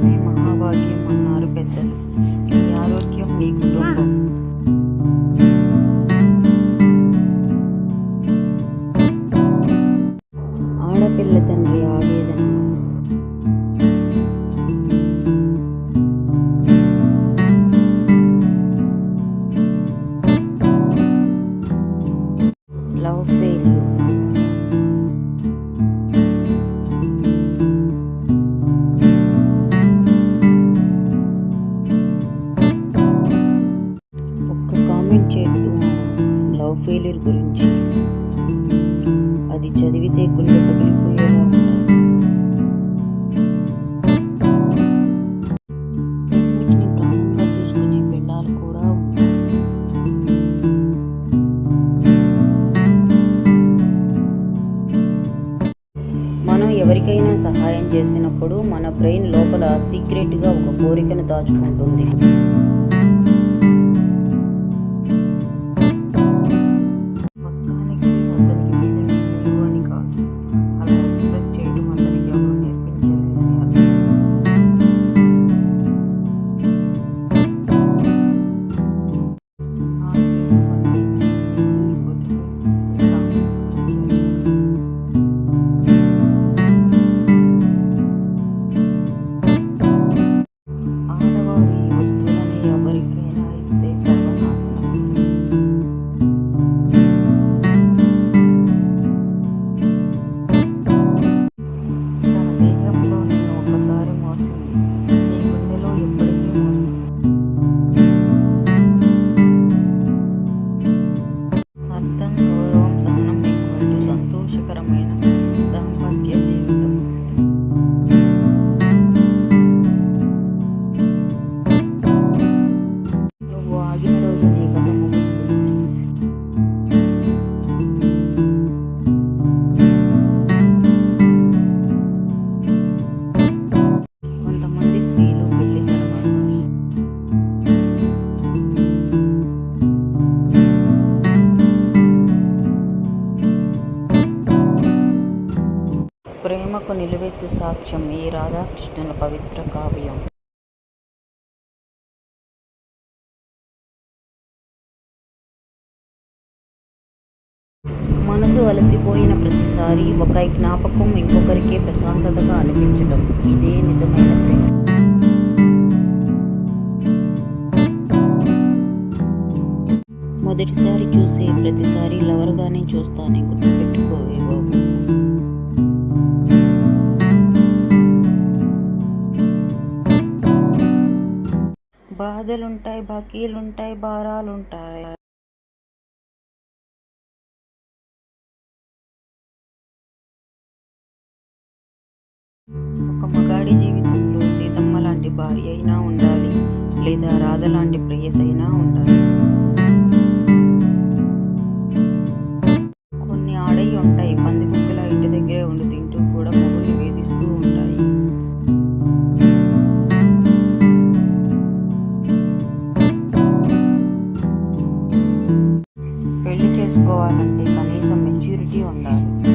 ఆరోగ్యమే మహాభాగ్యం అన్నారు పెద్దలు. ఈ ఆరోగ్యం నీ కుటుంబం. ఆడపిల్ల తండ్రి ఆవేదన. Love failure. కామెంట్ చేయట్టు లవ్ ఫెయిల్యూర్ గురించి. అది చదివితే గుండె పగిలిపోయేలా ఉంటాయి. వీటిని ప్రాణంగా చూసుకునే పిల్లలు కూడా ఉన్నారు. మనం ఎవరికైనా సహాయం చేసినప్పుడు మన బ్రెయిన్ లోపల సీక్రెట్గా ఒక కోరికను దాచుకుంటుంది. ప్రేమకు నిలువెత్తు సాక్ష్యం ఈ రాధాకృష్ణుల పవిత్ర కావ్యం. మనసు అలసిపోయిన ప్రతిసారి ఒక జ్ఞాపకం ఇంకొకరికి ప్రశాంతతగా అనిపించడం, ఇదే నిజమైన ప్రేమ. మొదటిసారి చూసే ప్రతిసారి లవర్గానే చూస్తానే, గుర్తుపెట్టుకోవే బాబు. బాధలుంటాయి, బాకీలుంటాయి, భారాలుంటాయి. ఒక మగాడి జీవితంలో సీతమ్మ లాంటి భార్య అయినా ఉండాలి, లేదా రాధ లాంటి ప్రేయసైనా ఉండాలి. కొన్ని ఆడయి ఉంటాయి, పందికుక్కల ఇంటి దగ్గరే ఉండి తింటూ కూడా మొగుల్ని వేధిస్తూ ఉంటాయి. పెళ్లి చేసుకోవాలంటే కనీసం మెచ్యూరిటీ ఉండాలి.